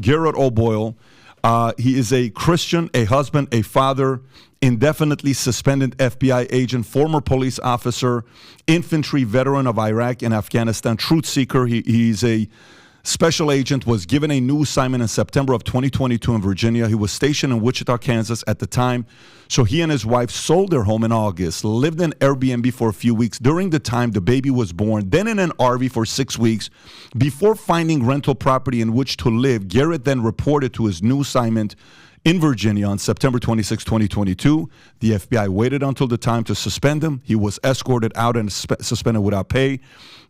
Garret O'Boyle. He is a Christian, a husband, a father, indefinitely suspended FBI agent, former police officer, infantry veteran of Iraq and Afghanistan, truth seeker. He's a special agent, was given a new assignment in September of 2022 in Virginia. He was stationed in Wichita, Kansas at the time. So he and his wife sold their home in August, lived in Airbnb for a few weeks. During the time the baby was born, then in an RV for 6 weeks. Before finding rental property in which to live, Garret then reported to his new assignment in Virginia on September 26, 2022. The FBI waited until the time to suspend him. He was escorted out and suspended without pay.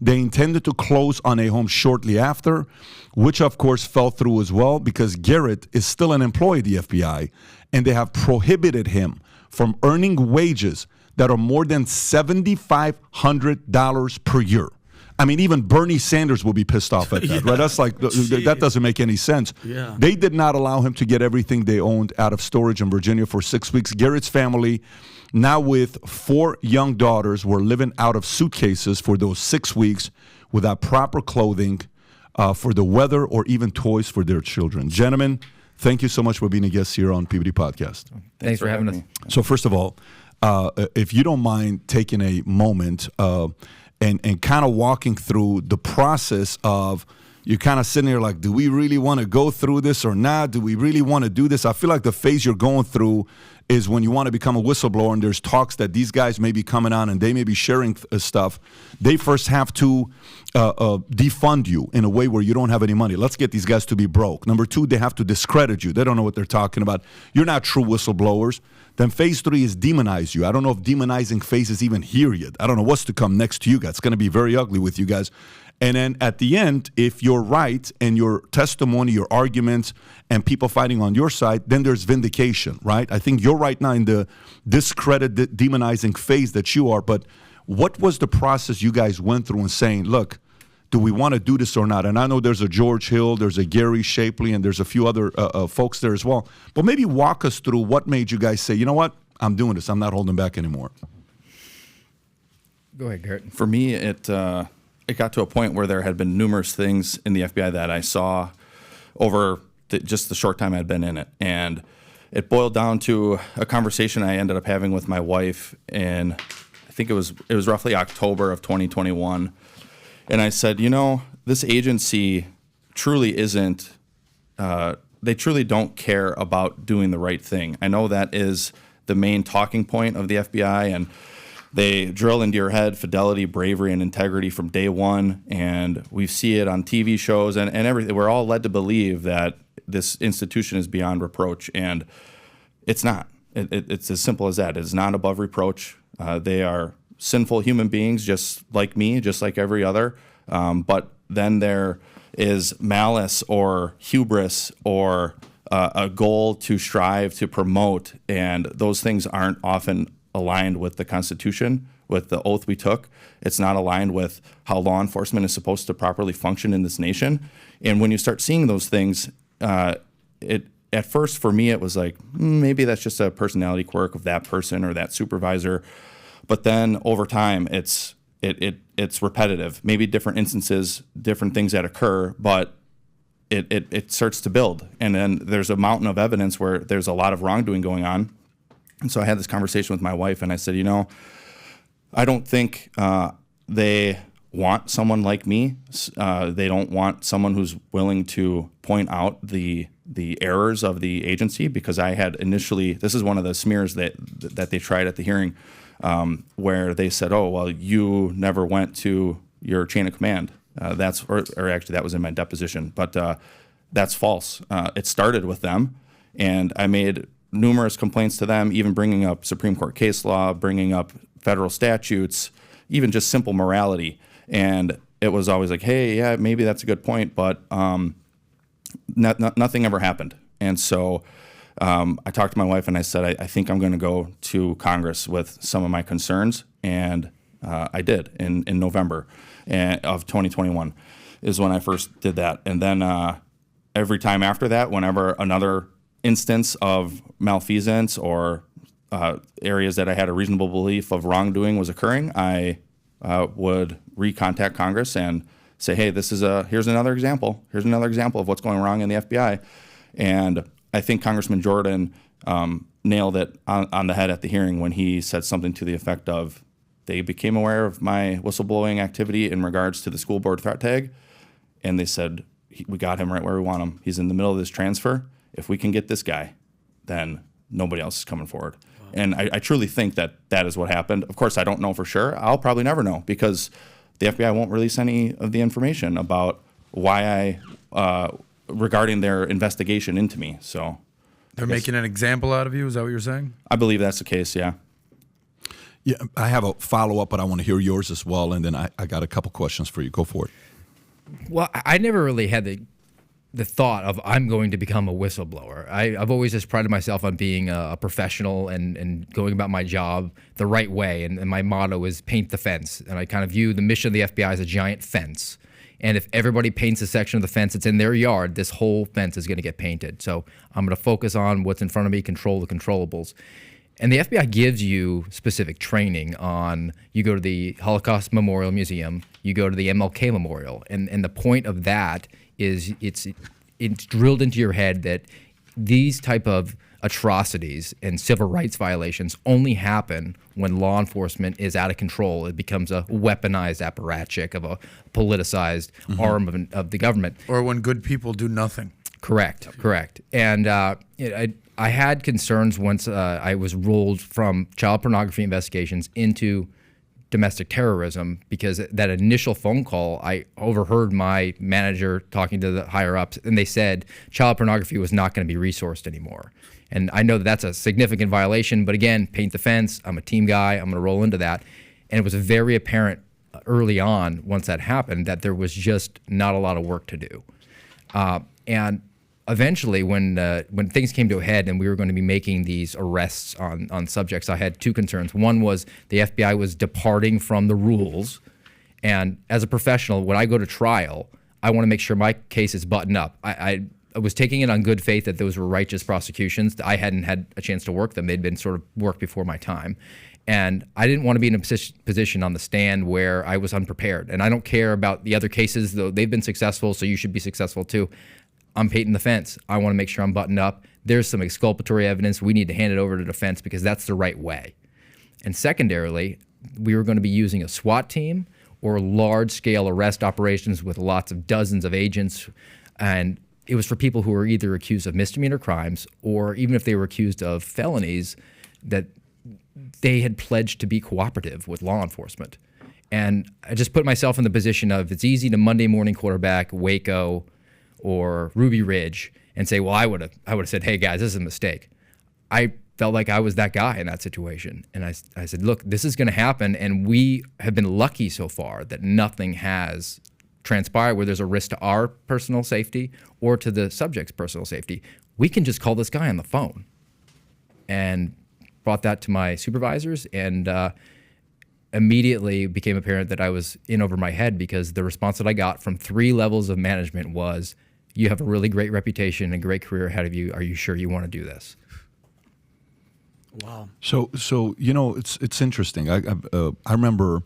They intended to close on a home shortly after, which of course fell through as well because Garret is still an employee of the FBI, and they have prohibited him from earning wages that are more than $7,500 per year. I mean, even Bernie Sanders will be pissed off at that, right? That's like, that doesn't make any sense. Yeah. They did not allow him to get everything they owned out of storage in Virginia for 6 weeks. Garrett's family, now with 4 young daughters, were living out of suitcases for those 6 weeks without proper clothing for the weather or even toys for their children. Gentlemen, thank you so much for being a guest here on PBD Podcast. Thanks for having us. So first of all, if you don't mind taking a moment and kind of walking through the process of, you're kind of sitting there like, do we really want to go through this or not? Do we really want to do this? I feel like the phase you're going through is when you want to become a whistleblower and there's talks that these guys may be coming on and they may be sharing stuff. They first have to defund you in a way where you don't have any money. Let's get these guys to be broke. Number 2, they have to discredit you. They don't know what they're talking about. You're not true whistleblowers. Then phase 3 is demonize you. I don't know if demonizing phase is even here yet. I don't know what's to come next to you guys. It's going to be very ugly with you guys. And then at the end, if you're right and your testimony, your arguments, and people fighting on your side, then there's vindication, right? I think you're right now in the discredit, demonizing phase that you are. But what was the process you guys went through in saying, look, do we want to do this or not? And I know there's a George Hill, there's a Gary Shapley, and there's a few other folks there as well. But maybe walk us through what made you guys say, you know what, I'm doing this. I'm not holding back anymore. Go ahead, Garret. For me, it got to a point where there had been numerous things in the FBI that I saw over just the short time I'd been in it. And it boiled down to a conversation I ended up having with my wife in, I think it was roughly October of 2021. And I said, you know, this agency truly isn't, they truly don't care about doing the right thing. I know that is the main talking point of the FBI, and they drill into your head fidelity, bravery, and integrity from day one, and we see it on TV shows and everything. We're all led to believe that this institution is beyond reproach, and it's not. It's as simple as that. It is not above reproach. They are sinful human beings just like me, just like every other, but then there is malice or hubris or a goal to strive to promote, and those things aren't often aligned with the Constitution, with the oath we took. It's not aligned with how law enforcement is supposed to properly function in this nation. And when you start seeing those things, at first for me it was like, maybe that's just a personality quirk of that person or that supervisor. But then over time, it's repetitive. Maybe different instances, different things that occur, but it starts to build. And then there's a mountain of evidence where there's a lot of wrongdoing going on. And so I had this conversation with my wife, and I said, you know, I don't think they want someone like me. They don't want someone who's willing to point out the errors of the agency, because I had initially, this is one of the smears that they tried at the hearing, where they said, oh, well, you never went to your chain of command. Or actually that was in my deposition, but that's false. It started with them, and I made numerous complaints to them, even bringing up Supreme Court case law, bringing up federal statutes, even just simple morality. And it was always like, hey, yeah, maybe that's a good point, but nothing ever happened. And so I talked to my wife and I said, I think I'm going to go to Congress with some of my concerns. And I did in November of 2021 is when I first did that. And then every time after that, whenever another instance of malfeasance or areas that I had a reasonable belief of wrongdoing was occurring, I would recontact Congress and say, hey, here's another example. Here's another example of what's going wrong in the FBI. And I think Congressman Jordan nailed it on the head at the hearing when he said something to the effect of, they became aware of my whistleblowing activity in regards to the school board threat tag, and they said, we got him right where we want him. He's in the middle of this transfer. If we can get this guy, then nobody else is coming forward. Wow. And I truly think that is what happened. Of course, I don't know for sure. I'll probably never know because the FBI won't release any of the information about why regarding their investigation into me. So they're making an example out of you? Is that what you're saying? I believe that's the case, yeah. Yeah, I have a follow-up, but I want to hear yours as well, and then I got a couple questions for you. Go for it. Well, I never really had the thought of I'm going to become a whistleblower. I've always just prided myself on being a professional and going about my job the right way, and my motto is paint the fence. And I kind of view the mission of the FBI as a giant fence. And if everybody paints a section of the fence that's in their yard, this whole fence is going to get painted. So I'm going to focus on what's in front of me, control the controllables. And the FBI gives you specific training on, you go to the Holocaust Memorial Museum, you go to the MLK Memorial, and the point of that is it's drilled into your head that these type of atrocities and civil rights violations only happen when law enforcement is out of control. It becomes a weaponized apparatchik of a politicized arm of the government. Or when good people do nothing. Correct. And I had concerns once I was rolled from child pornography investigations into domestic terrorism because that initial phone call, I overheard my manager talking to the higher ups, and they said child pornography was not going to be resourced anymore. And I know that that's a significant violation, but again, paint the fence. I'm a team guy. I'm going to roll into that. And it was very apparent early on, once that happened, that there was just not a lot of work to do. And eventually, when things came to a head and we were going to be making these arrests on subjects, I had two concerns. One was the FBI was departing from the rules. And as a professional, when I go to trial, I want to make sure my case is buttoned up. I was taking it on good faith that those were righteous prosecutions. I hadn't had a chance to work them. They'd been sort of worked before my time. And I didn't want to be in a position on the stand where I was unprepared. And I don't care about the other cases, though they've been successful, so you should be successful too. I'm painting the fence. I want to make sure I'm buttoned up. There's some exculpatory evidence. We need to hand it over to defense because that's the right way. And secondarily, we were going to be using a SWAT team or large-scale arrest operations with lots of dozens of agents. And it was for people who were either accused of misdemeanor crimes or even if they were accused of felonies, that they had pledged to be cooperative with law enforcement. And I just put myself in the position of it's easy to Monday morning quarterback Waco or Ruby Ridge and say, well, I would have said, hey guys, this is a mistake. I felt like I was that guy in that situation. And I said, look, this is going to happen. And we have been lucky so far that nothing has transpired where there's a risk to our personal safety or to the subject's personal safety. We can just call this guy on the phone. And brought that to my supervisors, and immediately became apparent that I was in over my head because the response that I got from 3 levels of management was, you have a really great reputation and great career ahead of you. Are you sure you want to do this? Wow. So you know, it's interesting. I remember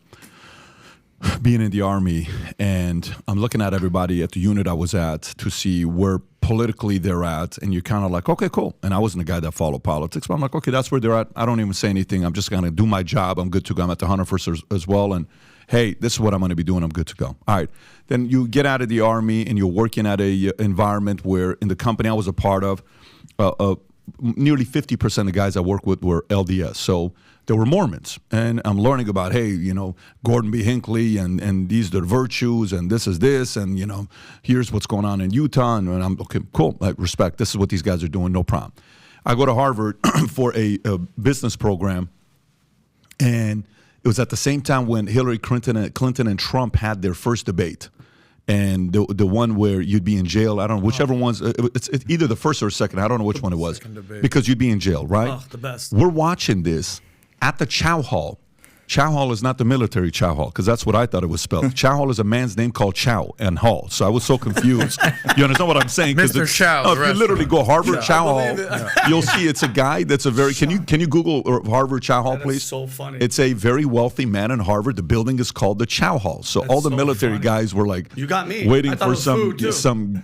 being in the Army, and I'm looking at everybody at the unit I was at to see where politically they're at, and you're kind of like, okay, cool. And I wasn't a guy that followed politics, but I'm like, okay, that's where they're at. I don't even say anything. I'm just going to do my job. I'm good to go. I'm at the 101st as well, and hey, this is what I'm going to be doing. I'm good to go. All right. Then you get out of the Army, and you're working at a environment where in the company I was a part of, nearly 50% of the guys I work with were LDS. So they were Mormons. And I'm learning about, hey, you know, Gordon B. Hinckley, and these are the virtues, and this is this, and, you know, here's what's going on in Utah. And I'm, okay, cool, I respect. This is what these guys are doing, no problem. I go to Harvard for a business program, and it was at the same time when Hillary Clinton and Trump had their first debate. And the one where you'd be in jail, I don't know, whichever one's, it's either the first or second, I don't know which one it was. Because you'd be in jail, right? Oh, the best. We're watching this at the Chow Hall, Chow Hall is not the military Chow Hall, because that's what I thought it was spelled. Chow Hall is a man's name called Chow and Hall. So I was so confused. You understand what I'm saying? Mr. Chow. If you literally go Harvard Chow Hall, you'll see it's a guy that's a very. Can you Google Harvard Chow Hall, please? So funny. It's a very wealthy man in Harvard. The building is called the Chow Hall. So all the so military funny. guys were like, You got me. waiting I thought for it was food, too. some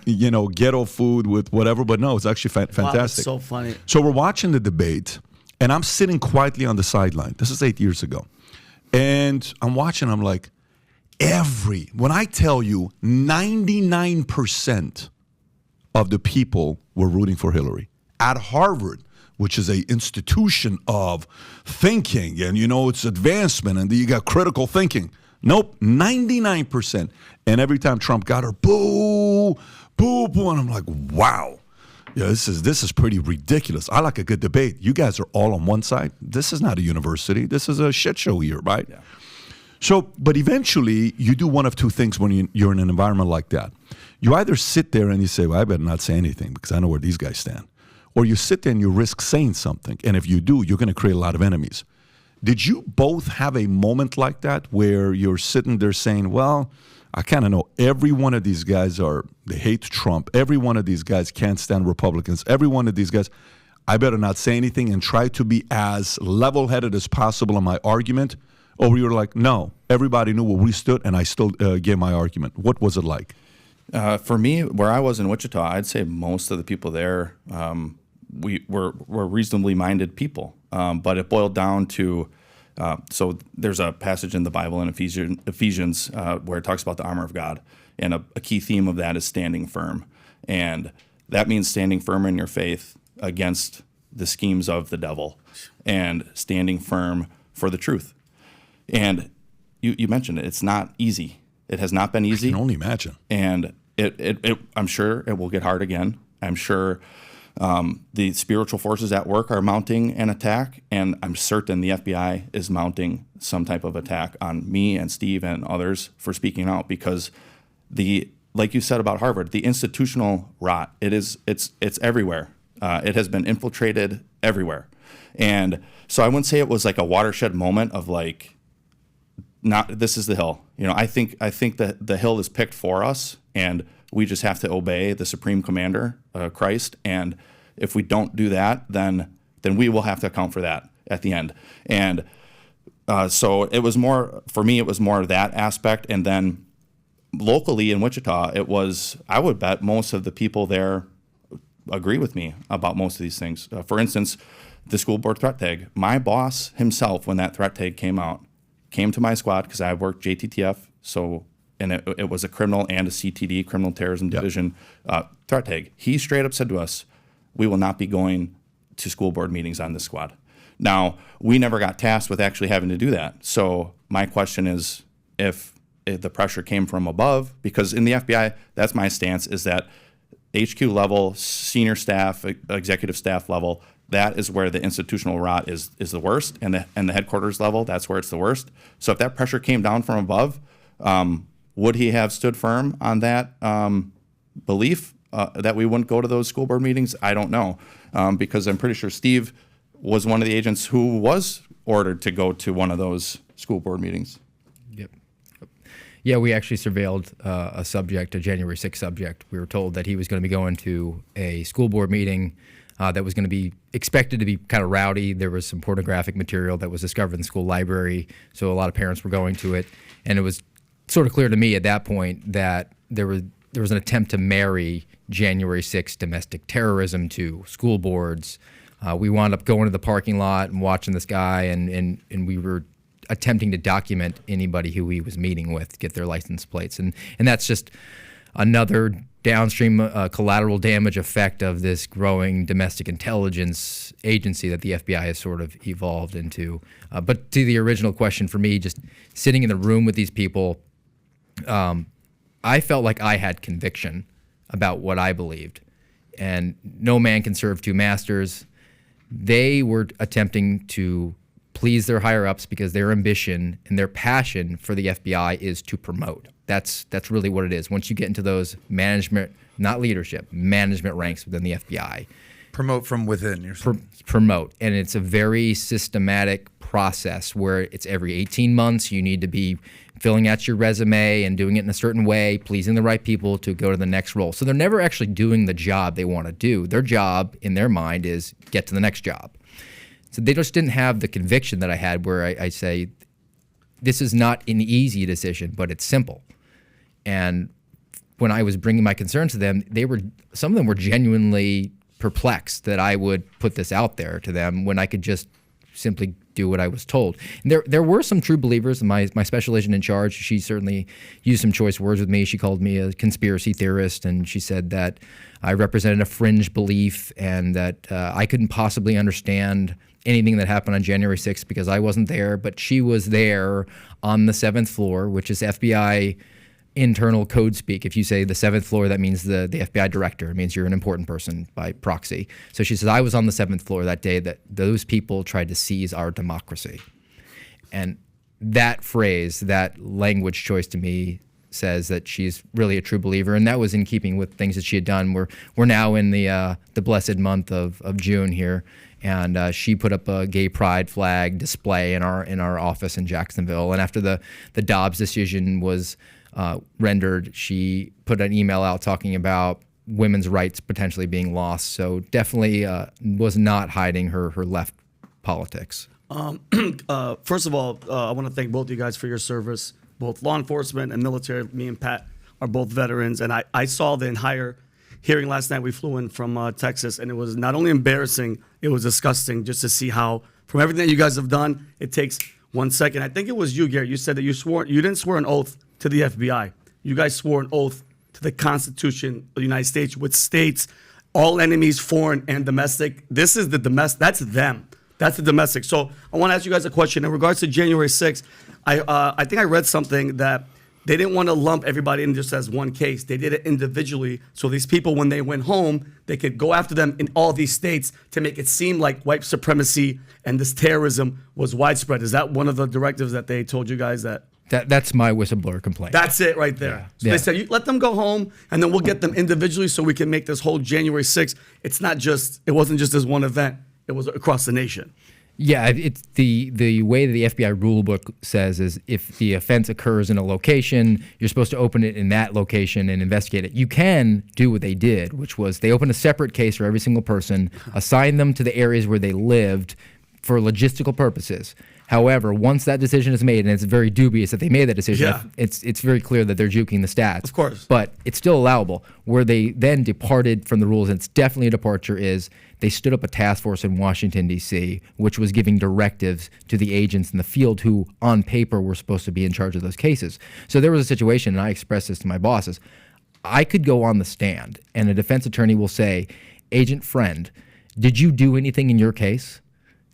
ghetto food with whatever. But no, it's actually Wow, that's fantastic. so funny. So we're watching the debate, and I'm sitting quietly on the sideline. This is 8 years ago. And I'm watching, I'm like, when I tell you 99% of the people were rooting for Hillary. At Harvard, which is an institution of thinking, and it's advancement, and you got critical thinking. Nope, 99%. And every time Trump got her, boo, boo, boo. And I'm like, wow. Yeah, this is pretty ridiculous. I like a good debate. You guys are all on one side. This is not a university. This is a shit show here, right? Yeah. So, but eventually, you do one of two things when you're in an environment like that. You either sit there and you say, well, I better not say anything because I know where these guys stand. Or you sit there and you risk saying something. And if you do, you're going to create a lot of enemies. Did you both have a moment like that where you're sitting there saying, well, I kind of know every one of these guys they hate Trump. Every one of these guys can't stand Republicans. Every one of these guys, I better not say anything and try to be as level-headed as possible in my argument? Or you were like, no, everybody knew where we stood and I still gave my argument. What was it like? For me, where I was in Wichita, I'd say most of the people there, we were reasonably minded people. But it boiled down to, so there's a passage in the Bible in Ephesians where it talks about the armor of God. And a key theme of that is standing firm. And that means standing firm in your faith against the schemes of the devil and standing firm for the truth. And you mentioned it. It's not easy. It has not been easy. I can only imagine. And I'm sure it will get hard again. I'm sure the spiritual forces at work are mounting an attack, and I'm certain the FBI is mounting some type of attack on me and Steve and others for speaking out because like you said about Harvard, the institutional rot, it's everywhere. It has been infiltrated everywhere. And so I wouldn't say it was like a watershed moment of like, this is the hill. I think that the hill is picked for us, and we just have to obey the supreme commander, Christ. And if we don't do that, then we will have to account for that at the end. And so it was more, for me, it was more of that aspect. And then locally in Wichita, I would bet most of the people there agree with me about most of these things. For instance, the school board threat tag. My boss himself, when that threat tag came out, came to my squad because I worked JTTF, and it was a criminal and a CTD, criminal terrorism division threat tag. He straight up said to us, we will not be going to school board meetings on this squad. Now, we never got tasked with actually having to do that. So my question is if the pressure came from above, because in the FBI, that's my stance, is that HQ level, senior staff, executive staff level, that is where the institutional rot is the worst, and the headquarters level, that's where it's the worst. So if that pressure came down from above, would he have stood firm on that belief that we wouldn't go to those school board meetings? I don't know, because I'm pretty sure Steve was one of the agents who was ordered to go to one of those school board meetings. Yep. Yeah, we actually surveilled a January 6th subject. We were told that he was going to be going to a school board meeting that was going to be expected to be kind of rowdy. There was some pornographic material that was discovered in the school library, so a lot of parents were going to it. And it was sort of clear to me at that point that there was an attempt to marry January 6th domestic terrorism to school boards. We wound up going to the parking lot and watching this guy, and we were attempting to document anybody who he was meeting with, get their license plates. And that's just another downstream collateral damage effect of this growing domestic intelligence agency that the FBI has sort of evolved into. But to the original question for me, just sitting in the room with these people, I felt like I had conviction about what I believed. And no man can serve two masters. They were attempting to please their higher-ups because their ambition and their passion for the FBI is to promote. That's really what it is. Once you get into those management, not leadership, management ranks within the FBI, Promote from within. You're saying. Promote, and it's a very systematic process where it's every 18 months you need to be filling out your resume and doing it in a certain way, pleasing the right people to go to the next role. So they're never actually doing the job they want to do. Their job in their mind is get to the next job. So they just didn't have the conviction that I had where I say, this is not an easy decision, but it's simple. And when I was bringing my concerns to them, some of them were genuinely perplexed that I would put this out there to them when I could just simply do what I was told. And there were some true believers. My special agent in charge, she certainly used some choice words with me. She called me a conspiracy theorist, and she said that I represented a fringe belief and that I couldn't possibly understand anything that happened on January 6th because I wasn't there, but she was there on the 7th floor, which is FBI internal code speak. If you say the 7th floor, that means the FBI director. It means you're an important person by proxy. So she says, I was on the 7th floor that day that those people tried to seize our democracy. And that phrase, that language choice to me says that she's really a true believer, and that was in keeping with things that she had done. We're now in the blessed month of June here, and she put up a gay pride flag display in our office in Jacksonville. And after the Dobbs decision was rendered, she put an email out talking about women's rights potentially being lost. So definitely was not hiding her left politics. First of all, I want to thank both of you guys for your service, both law enforcement and military. Me and Pat are both veterans, and I saw the entire hearing last night. We flew in from Texas, and it was not only embarrassing, it was disgusting just to see how, from everything that you guys have done, it takes 1 second. I think it was you, Garrett. You said that you didn't swear an oath to the FBI. You guys swore an oath to the Constitution of the United States, which states all enemies, foreign and domestic. This is the domestic. That's them. That's the domestic. So I want to ask you guys a question in regards to January 6th. I think I read something that they didn't want to lump everybody in just as one case. They did it individually. So these people, when they went home, they could go after them in all these states to make it seem like white supremacy and this terrorism was widespread. Is that one of the directives that they told you guys that? That's my whistleblower complaint. That's it right there. Yeah. So they said, you let them go home, and then we'll get them individually so we can make this whole January 6th. It wasn't just this one event. It was across the nation. Yeah, it's the way that the FBI rulebook says is if the offense occurs in a location, you're supposed to open it in that location and investigate it. You can do what they did, which was they opened a separate case for every single person, assign them to the areas where they lived for logistical purposes. However, once that decision is made, and it's very dubious that they made that decision, Yeah. it's very clear that they're juking the stats. Of course. But it's still allowable. Where they then departed from the rules, and it's definitely a departure, is they stood up a task force in Washington, D.C., which was giving directives to the agents in the field who, on paper, were supposed to be in charge of those cases. So there was a situation, and I expressed this to my bosses. I could go on the stand, and a defense attorney will say, Agent Friend, did you do anything in your case?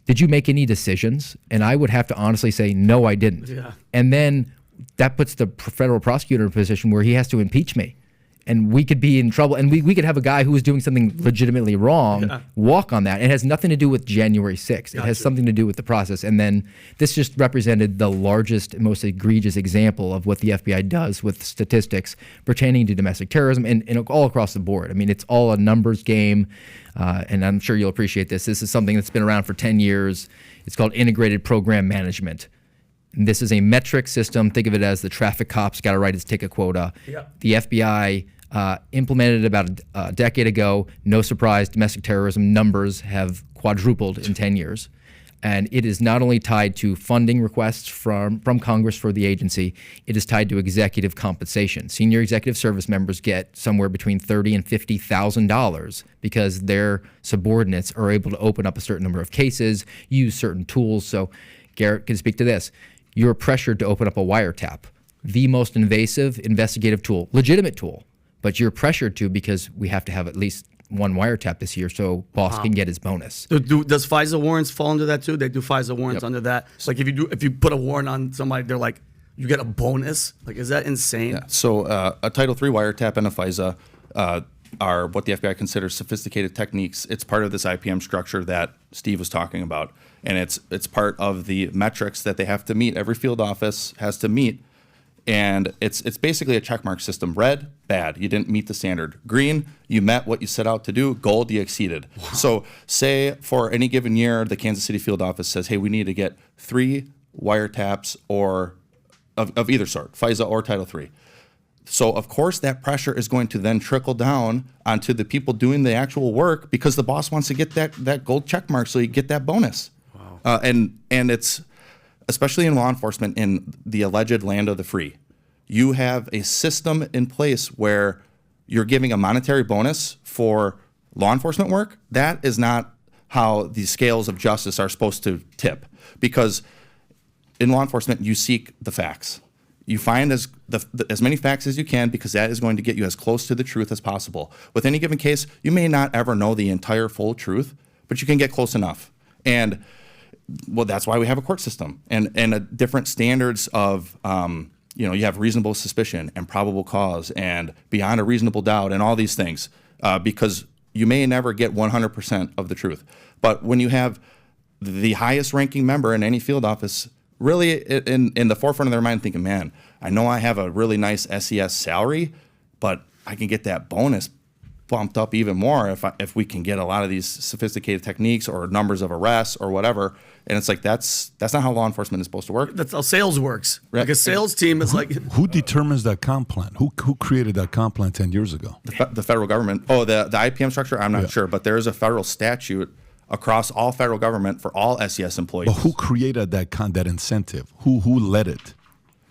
Did you make any decisions? And I would have to honestly say, no, I didn't. Yeah. And then that puts the federal prosecutor in a position where he has to impeach me. And we could be in trouble. And we could have a guy who was doing something legitimately wrong walk on that. It has nothing to do with January 6th. It has something to do with the process. And then this just represented the largest, most egregious example of what the FBI does with statistics pertaining to domestic terrorism and all across the board. I mean, it's all a numbers game. And I'm sure you'll appreciate this. This is something that's been around for 10 years. It's called integrated program management. And this is a metric system. Think of it as the traffic cop's got to write his ticket quota. Yep. The FBI implemented it about a decade ago. No surprise, domestic terrorism numbers have quadrupled in 10 years. And it is not only tied to funding requests from Congress for the agency, it is tied to executive compensation. Senior executive service members get somewhere between $30,000 and $50,000 because their subordinates are able to open up a certain number of cases, use certain tools. So Garrett can speak to this. You're pressured to open up a wiretap, the most invasive investigative tool, legitimate tool, but you're pressured to because we have to have at least one wiretap this year so boss can get his bonus. Does FISA warrants fall under that too? They do FISA warrants under that. Like if you put a warrant on somebody, they're like, you get a bonus. Like, is that insane? Yeah. So a Title III wiretap and a FISA are what the FBI considers sophisticated techniques. It's part of this IPM structure that Steve was talking about, and it's part of the metrics that they have to meet. Every field office has to meet And it's basically a checkmark system. Red, bad, you didn't meet the standard. Green, you met what you set out to do. Gold, you exceeded. Wow. So say for any given year, the Kansas City field office says, hey, we need to get 3 wiretaps or of either sort, FISA or Title III. So of course that pressure is going to then trickle down onto the people doing the actual work because the boss wants to get that gold check mark so you get that bonus. Wow. And it's especially in law enforcement in the alleged land of the free. You have a system in place where you're giving a monetary bonus for law enforcement work. That is not how the scales of justice are supposed to tip, because in law enforcement you seek the facts. You find as many facts as you can because that is going to get you as close to the truth as possible. With any given case, you may not ever know the entire full truth, but you can get close enough. And well, that's why we have a court system and different standards of, you have reasonable suspicion and probable cause and beyond a reasonable doubt and all these things, because you may never get 100% of the truth. But when you have the highest ranking member in any field office really in the forefront of their mind thinking, man, I know I have a really nice SES salary, but I can get that bonus bumped up even more if we can get a lot of these sophisticated techniques or numbers of arrests or whatever. And it's like that's not how law enforcement is supposed to work. That's how sales works. Right. Like a sales team is like Who determines that comp plan? Who created that comp plan 10 years ago? The federal government. Oh, the IPM structure, I'm not sure, but there is a federal statute across all federal government for all SES employees. But who created that incentive? Who led it?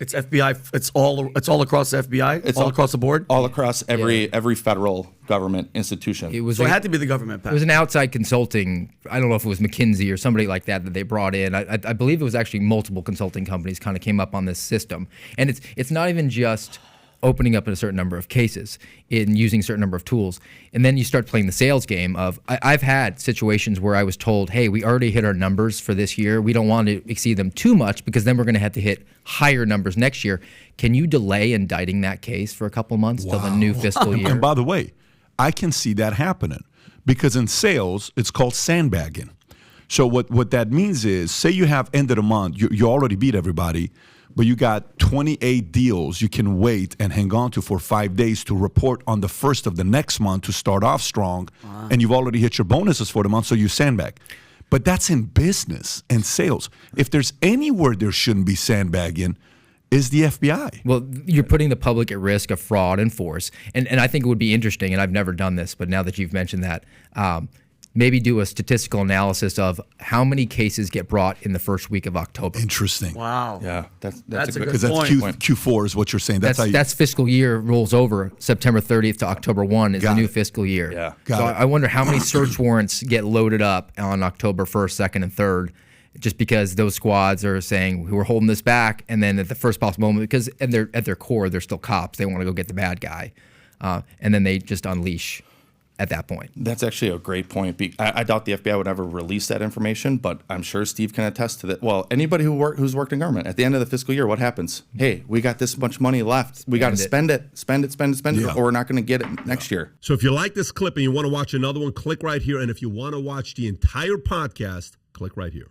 it's FBI. It's all across the FBI. It's all across the board. All across every federal government institution. It was So it had to be the government. Pat. It was an outside consulting. I don't know if it was McKinsey or somebody like that they brought in. I believe it was actually multiple consulting companies kind of came up on this system. And it's not even just opening up in a certain number of cases in using a certain number of tools. And then you start playing the sales game of, I've had situations where I was told, hey, we already hit our numbers for this year. We don't want to exceed them too much because then we're going to have to hit higher numbers next year. Can you delay indicting that case for a couple months till the new fiscal year? And by the way, I can see that happening because in sales, it's called sandbagging. So what that means is, say you have end of the month, you already beat everybody, but you got 28 deals you can wait and hang on to for 5 days to report on the first of the next month to start off strong, and you've already hit your bonuses for the month, so you sandbag. But that's in business and sales. If there's anywhere there shouldn't be sandbagging, is the FBI. Well, you're putting the public at risk of fraud and force. And I think it would be interesting, and I've never done this, but now that you've mentioned that, maybe do a statistical analysis of how many cases get brought in the first week of October. Interesting. Wow. Yeah, that's a good Because that's point. Q4 is what you're saying. That's fiscal year rolls over. September 30th to October 1 is the new fiscal year. Yeah. So I wonder how many search warrants get loaded up on October 1st, 2nd, and 3rd, just because those squads are saying we're holding this back, and then at the first possible moment, because at their core they're still cops, they want to go get the bad guy, and then they just unleash at that point. That's actually a great point. I doubt the FBI would ever release that information, but I'm sure Steve can attest to that. Well, anybody who's worked in government, at the end of the fiscal year, what happens? Hey, we got this much money left. We got to spend it, or we're not going to get it next year. So if you like this clip and you want to watch another one, click right here. And if you want to watch the entire podcast, click right here.